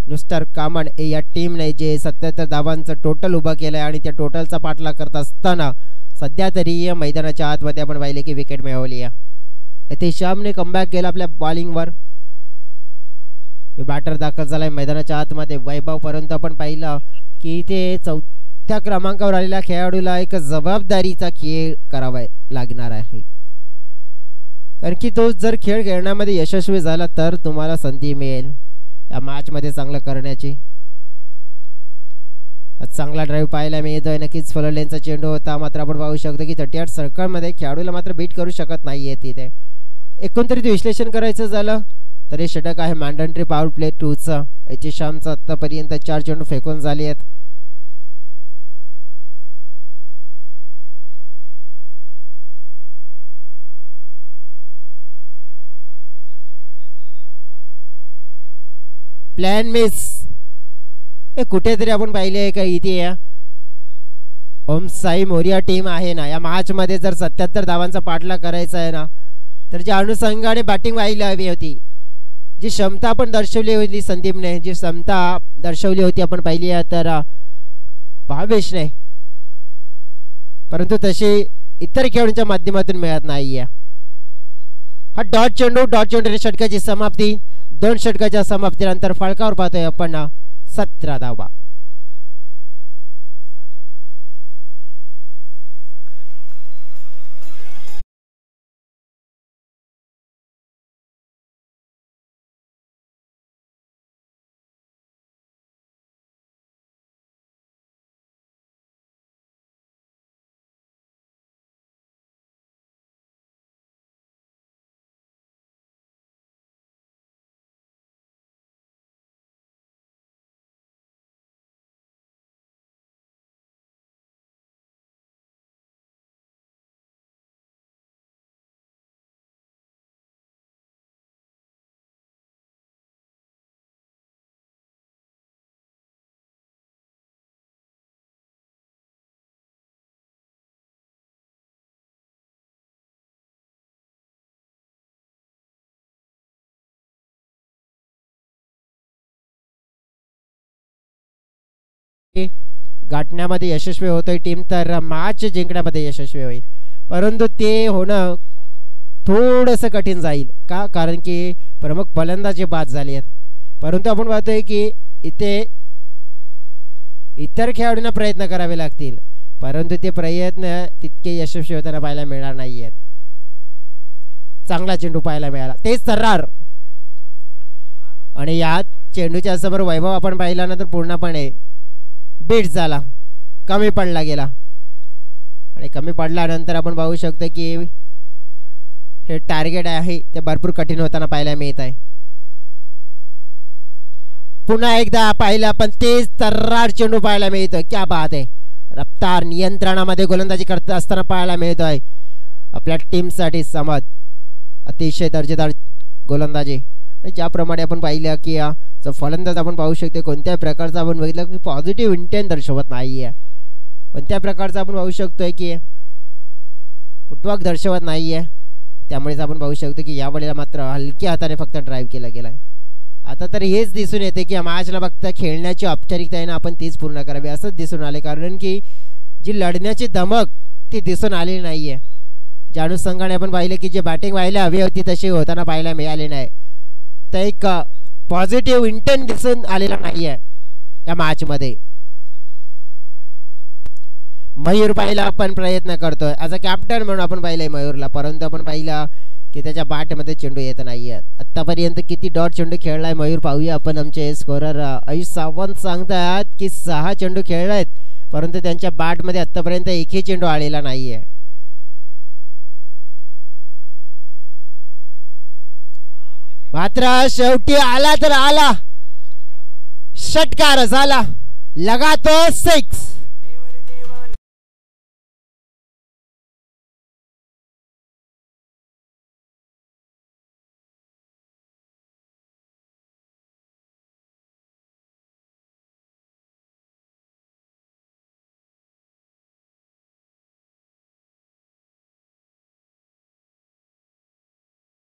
नुस्टर कामन या टीमने जे 77 धावांचं टोटल उभं केलंय आणि त्या टोटलचा पाठलाग करत असताना सध्या तरी मैदानाच्या आतमध्ये आपण पाहिले की विकेट मिळवली आहे. इथे श्यामने कमबॅक केला आपल्या बॉलिंगवर. बॅटर दाखल झालाय मैदानाच्या आतमध्ये वैभव. परंतु आपण पाहिलं की इथे त्या क्रमांकावर आलेल्या खेळाडूला एक जबाबदारीचा खेळ करावा लागणार आहे, कारण की तो जर खेळ खेळण्यामध्ये यशस्वी झाला तर तुम्हाला संधी मिळेल या मॅच मध्ये चांगलं करण्याची. चांगला ड्राईव्ह पाहायला मिळतोय. नक्कीच फललेनचा चेंडू होता, मात्र आपण पाहू शकतो की 38 सर्कल मध्ये खेळाडूला मात्र बीट करू शकत नाहीये तिथे. एकंदरीत विश्लेषण करायचं झालं तर हे षटक आहे मॅन्डेटरी पॉवर प्ले 2चा. याची श्यामचा आतापर्यंत 4 चेंडू फेकून झाली आहेत. प्लॅन मिस हे कुठेतरी आपण पाहिले का इथे ओमसाई मोरिया टीम आहे ना, या मॅच मध्ये जर 77 धावांचा पाठलाग करायचा आहे ना तर ज्या अनुषंगाने बॅटिंग व्हायला हवी होती, जी क्षमता आपण दर्शवली होती संदीपने, जी क्षमता दर्शवली होती आपण पाहिली तर भावेशने, परंतु तशी इतर खेळाडूंच्या माध्यमातून मिळत नाहीये. हा डॉट चेंडू षटकाची समाप्ती. 2 षटकाच्या समाप्तीनंतर फळकावर पाहतोय आपण 17 धावा. गाठण्यामध्ये यशस्वी होतोय टीम तर मॅच जिंकण्यामध्ये यशस्वी होईल, परंतु ते होणं थोडंसं कठीण जाईल का, कारण की प्रमुख फलंदाज बाद झाले आहेत. परंतु आपण पाहतोय की इथे इतर खेळाडूंना प्रयत्न करावे लागतील, परंतु ते प्रयत्न तितके यशस्वी होताना पाहायला मिळणार नाहीयेत. चांगला चेंडू पाहायला मिळाला, तेच सर्रार आणि यात चेंडूच्या समोर वैभव आपण पाहिला ना तर पूर्णपणे बीट झाला, कमी पडला गेला. आणि कमी पडल्यानंतर आपण पाहू शकतो की हे टार्गेट आहे ते भरपूर कठीण होताना पाहायला मिळत आहे. पुन्हा एकदा पाहिलं आपण तेच तर्रार चेंडू पाहायला मिळतोय. क्या बात आहे. रफ्तार नियंत्रणामध्ये गोलंदाजी करत असताना पाहायला मिळतोय आपल्या टीमसाठी समज अतिशय दर्जेदार गोलंदाजी. आणि ज्याप्रमाणे आपण पाहिलं की जो फलंदाज आपण पाहू शकतो कोणत्याही प्रकारचा आपण बघितलं की पॉझिटिव्ह इंटेंट दर्शवत नाही आहे. कोणत्या प्रकारचा आपण पाहू शकतोय की फुटवर्क दर्शवत नाही आहे. त्यामुळेच आपण पाहू शकतो की यावेळेला मात्र हलक्या हाताने फक्त ड्राईव्ह केला गेला आहे. आता तर हेच दिसून येते की मॅचला फक्त खेळण्याची औपचारिकता आहे ना आपण तीच पूर्ण करावी असंच दिसून आले. कारण की जी लढण्याची धमक ती दिसून आलेली नाही आहे. ज्या अनुषंगाने आपण पाहिलं की जे बॅटिंग व्हायला हवी होती तशी होताना पाहायला मिळाली नाही. तर एक पॉझिटिव्ह इंटेंट दिसून आलेला नाही आहे या मॅचमध्ये. मयूर पाहिला आपण प्रयत्न करतोय ॲज अ कॅप्टन म्हणून आपण पाहिलंय मयूरला, परंतु आपण पाहिलं की त्याच्या बॅटमध्ये चेंडू येत नाही आहे. आत्तापर्यंत किती डॉट चेंडू खेळलाय मयूर पाहूया आपण. आमचे स्कोरर आयुष सावंत सांगतात की 6 चेंडू खेळलायत, परंतु त्यांच्या बॅटमध्ये आत्तापर्यंत एकही चेंडू आलेला नाही आहे. मात्र शेवटी आला तर आला, षटकार झाला, लगा तो 6.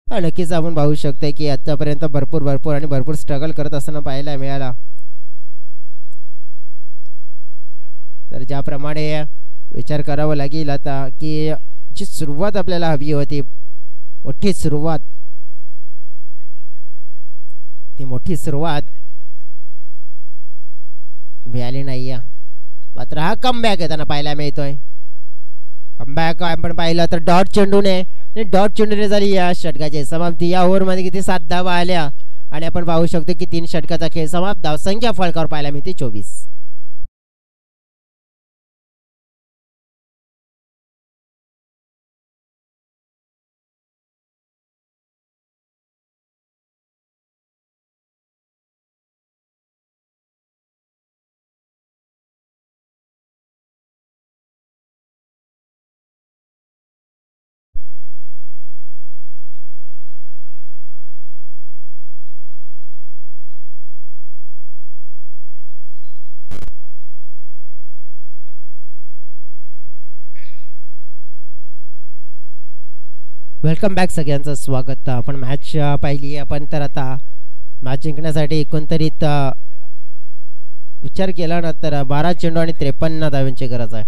नक्कीच आपण पाहू शकतो की आतापर्यंत भरपूर स्ट्रगल करत असताना पाहायला मिळाला. तर ज्याप्रमाणे विचार करावा लागेल आता की जी सुरुवात आपल्याला हवी होती, मोठी सुरुवात, ती मोठी सुरुवात मिळाली नाही आहे. मात्र हा कमबॅक येताना पाहायला मिळतोय. कमबॅक आपण पाहिलं तर डॉट चेंडूने झाली या षटकाची समाप्ती. या ओव्हरमध्ये किती 7 धावा आल्या आणि आपण पाहू शकतो की 3 षटकाचा खेळ समाप्त. धावसंख्या फलकावर पाहायला मिळते 24. वेलकम बॅक, सगळ्यांचं स्वागत. आपण मॅच पाहिली आपण. तर आता मॅच जिंकण्यासाठी एकंदरीत विचार केला ना तर 12 चेंडू आणि 53 धावांची गरज आहे.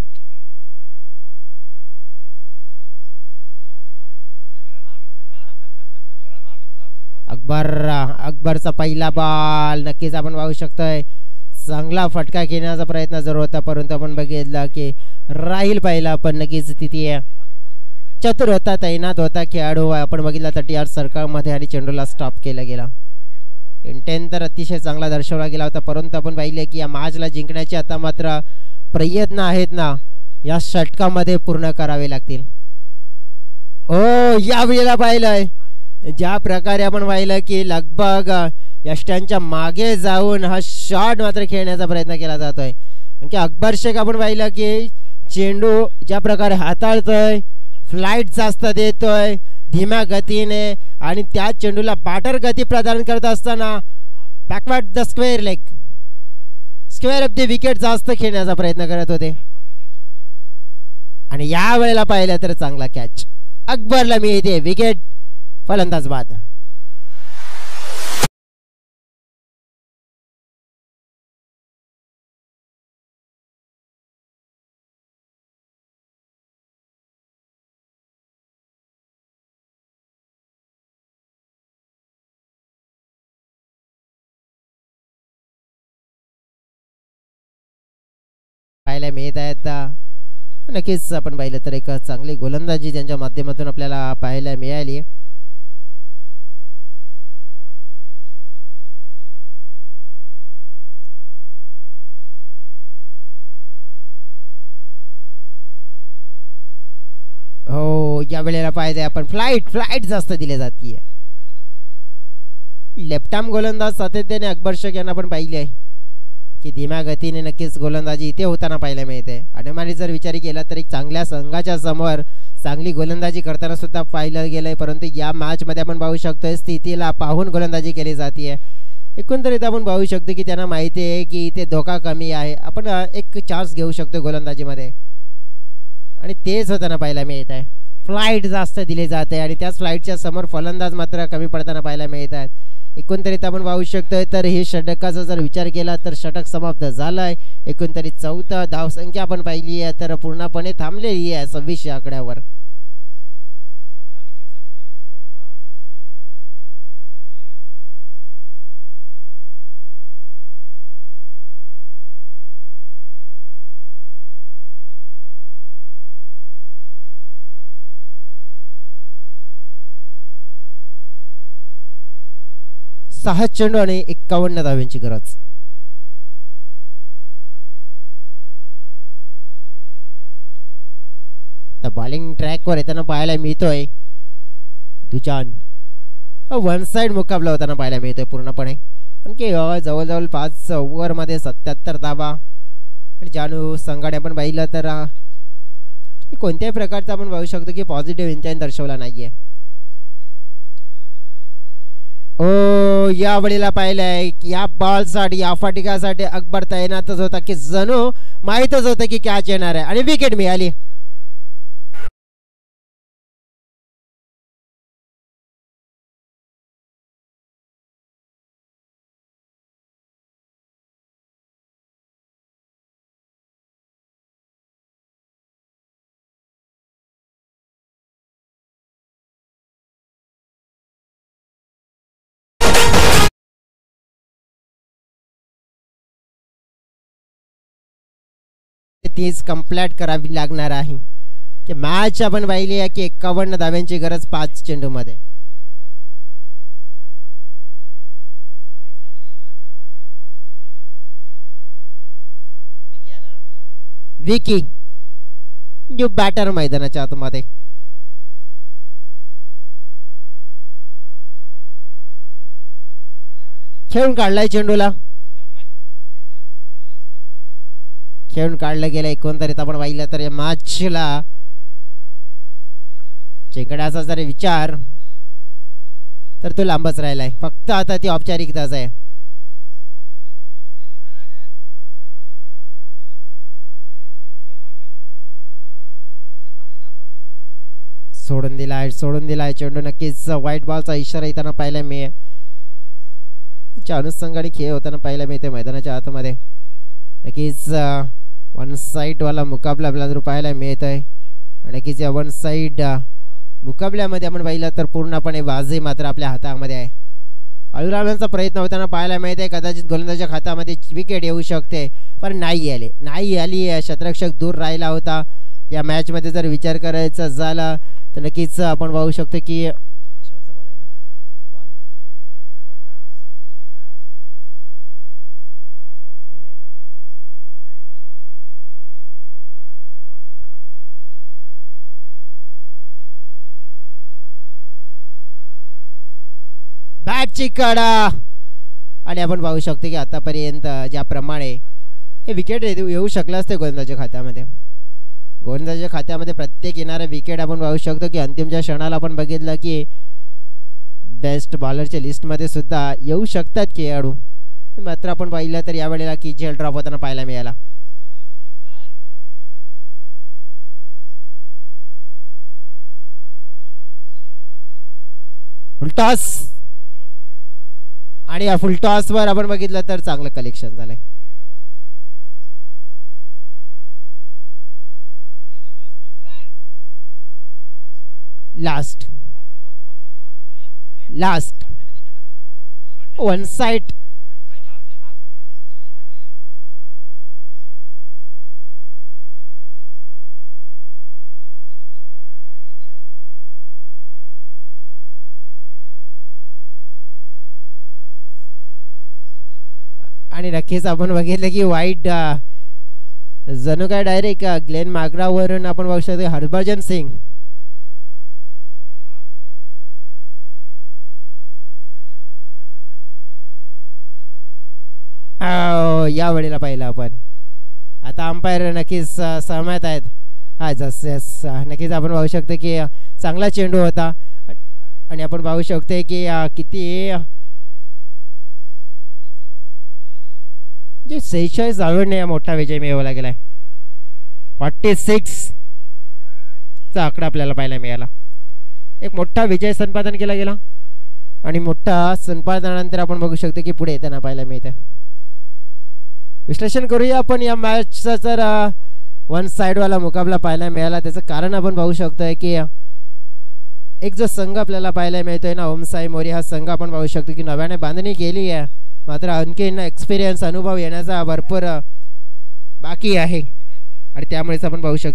अकबरचा पहिला बॉल नक्कीच आपण पाहू शकतोय चांगला फटका घेण्याचा प्रयत्न जरूर होता, परंतु आपण बघितलं की राहील पहिला पण नक्कीच तिथे चतुर होता, तैनात होता खेळाडू. आपण बघितला 30 सर्कलमध्ये आणि चेंडूला स्टॉप केला गेला. इंटेंट तर अतिशय चांगला दर्शवला गेला होता, परंतु आपण पाहिले की या मॅचला जिंकण्याचे आता मात्र प्रयत्न आहेत ना या षटकामध्ये पूर्ण करावे लागतील. या वेळेला पाहिलंय ज्या प्रकारे आपण पाहिलं की लगभग यष्ट्यांच्या मागे जाऊन हा शॉट मात्र खेळण्याचा प्रयत्न केला जातोय. कारण अकबर शेख आपण पाहिलं की चेंडू ज्या प्रकारे हाताळतोय, फ्लाइट जास्त देतोय धीम्या गतीने आणि त्या चेंडूला बॅटर गती प्रदान करत असताना backward the square of the wicket जास्त खेळण्याचा प्रयत्न करत होते. आणि या वेळेला पाहिलं तर चांगला कॅच अकबरला मिळते, विकेट, फलंदाज बाद. पाहायला मिळत आहेत. नक्कीच आपण पाहिलं तर एक चांगली गोलंदाजी त्यांच्या माध्यमातून आपल्याला पाहायला मिळाली. या वेळेला पाहिजे आपण फ्लाईट फ्लाईट जास्त दिली जाते. लेफ्ट आर्म गोलंदाज सातत्याने अकबर शेख यांना पण पाहिले आहे की धीम्या गतीने नक्कीच गोलंदाजी इथे होताना पाहायला मिळते. आणि जर विचार केला तर एक चांगल्या संघाच्या समोर चांगली गोलंदाजी करताना सुद्धा पाहिलं गेलंय. परंतु या मॅच मध्ये आपण पाहू शकतो स्थितीला पाहून गोलंदाजी केली जाते. एकंदरीत आपण पाहू शकतो की त्यांना माहिती आहे की इथे धोका कमी आहे, आपण एक चान्स घेऊ शकतो गोलंदाजीमध्ये, आणि तेच होताना पाहायला मिळत आहे. फ्लाईट जास्त दिली जाते आणि त्याच फ्लाईटच्या समोर फलंदाज मात्र कमी पडताना पाहायला मिळतात. एकंदरीत आपण पाहू शकतो तर हे षटकाचा जर विचार केला तर षटक समाप्त झालाय. एकंदरीत चौथा धावसंख्या आपण पाहिली आहे तर पूर्णपणे थांबलेली आहे 26 आकड्यावर. सहा चेंडू आणि 51 धाव्यांची गरज. तर बॉलिंग ट्रॅकवर येताना पाहायला मिळतोय दुजान. वन साइड मुकाबला होताना पाहायला मिळतोय पूर्णपणे, पण की जवळजवळ 5 ओव्हरमध्ये 77 धावा. आणि जानू संघाने आपण पाहिलं तर कोणत्याही प्रकारचा आपण पाहू शकतो की पॉझिटिव्ह इंटेंट दर्शवला नाहीये. ओ या वेळेला पाहिलंय या बॉलसाठी या फटक्यासाठी अकबर तैनातच होता की जणू माहीतच होतं की कॅच येणार आहे आणि विकेट मिळाली. तीच कंप्लीट करावी लागणार आहे की मॅच आपण पाहिली आहे की 51 धाव्यांची गरज 5 चेंडू मध्ये. विकी न्यू बॅटर मैदानाच्या आतमध्ये. खेळून काढलाय चेंडूला, खेळून काढलं गेलं. एकंदरीत आपण पाहिलं तर या मॅचला चेंगड्याचा जर विचार तर तो लांबच राहिलाय, फक्त आता ती औपचारिकताच आहे. सोडून दिलाय चेंडू. नक्कीच व्हाईट बॉलचा इशारा येताना पाहायला मिळेल. अनुषंगाने खेळ होताना पाहायला मिळते मैदानाच्या आतमध्ये. नक्कीच वन साइड वाला मुकाबला आपल्याला पाहायला मिळत आहे. आणि नक्कीच या वन साइड मुकाबल्यामध्ये आपण पाहिलं तर पूर्णपणे बाजी मात्र आपल्या हातामध्ये आहे. अळूरामांचा प्रयत्न होताना पाहायला मिळते. कदाचित गोलंदाजाच्या खात्यामध्ये विकेट येऊ शकते पण नाही आली. क्षेत्ररक्षक दूर राहिला होता. या मॅच मध्ये जर विचार करायचा झाला तर नक्कीच आपण पाहू शकतो की बॅटची कडा. आणि आपण पाहू शकतो की आतापर्यंत ज्याप्रमाणे हे विकेट येऊ शकलं असते गोलंदाजाच्या खात्यामध्ये. गोलंदाजाच्या खात्यामध्ये प्रत्येक येणारा विकेट आपण पाहू शकतो की अंतिमच्या क्षणाला आपण बघितलं की बेस्ट बॉलरच्या लिस्टमध्ये सुद्धा येऊ शकतात खेळाडू. मात्र आपण पाहिलं तर यावेळेला की झेल ड्रॉप होताना पाहायला मिळाला. फुलटॉस आणि या फुलटॉसवर आपण बघितलं तर चांगलं कलेक्शन झालंय. Last one side. आणि नक्कीच आपण बघितलं की वाईट जणू काय डायरेक्ट ग्लेन मागरावरून आपण बघू शकतो हरभजन सिंग या वेळेला पाहिलं आपण. आता अंपायर नक्कीच सहमत आहेत. हा जस यस नक्कीच आपण पाहू शकतो की चांगला चेंडू होता आणि आपण पाहू शकतो की किती जे 46 धावांनी मोठा विजय मिळवला गेलाय. 46 चा आकडा आपल्याला पाहायला मिळाला. एक मोठा विजय संपादन केला गेला आणि मोठा संपादनानंतर आपण बघू शकतो की पुढे येताना पाहायला मिळतं. विश्लेषण करूया आपण या मॅचचा. जर वन साइडवाला मुकाबला पाहायला मिळाला त्याचं कारण आपण पाहू शकतोय की एक जो संघ आपल्याला पाहायला मिळतोय ना ओम साई मोरी, हा संघ आपण पाहू शकतो की नव्याने बांधणी केली आहे, मात्र आणखीन एक्सपिरियन्स अनुभव येण्याचा भरपूर बाकी आहे आणि त्यामुळेच आपण पाहू शकतो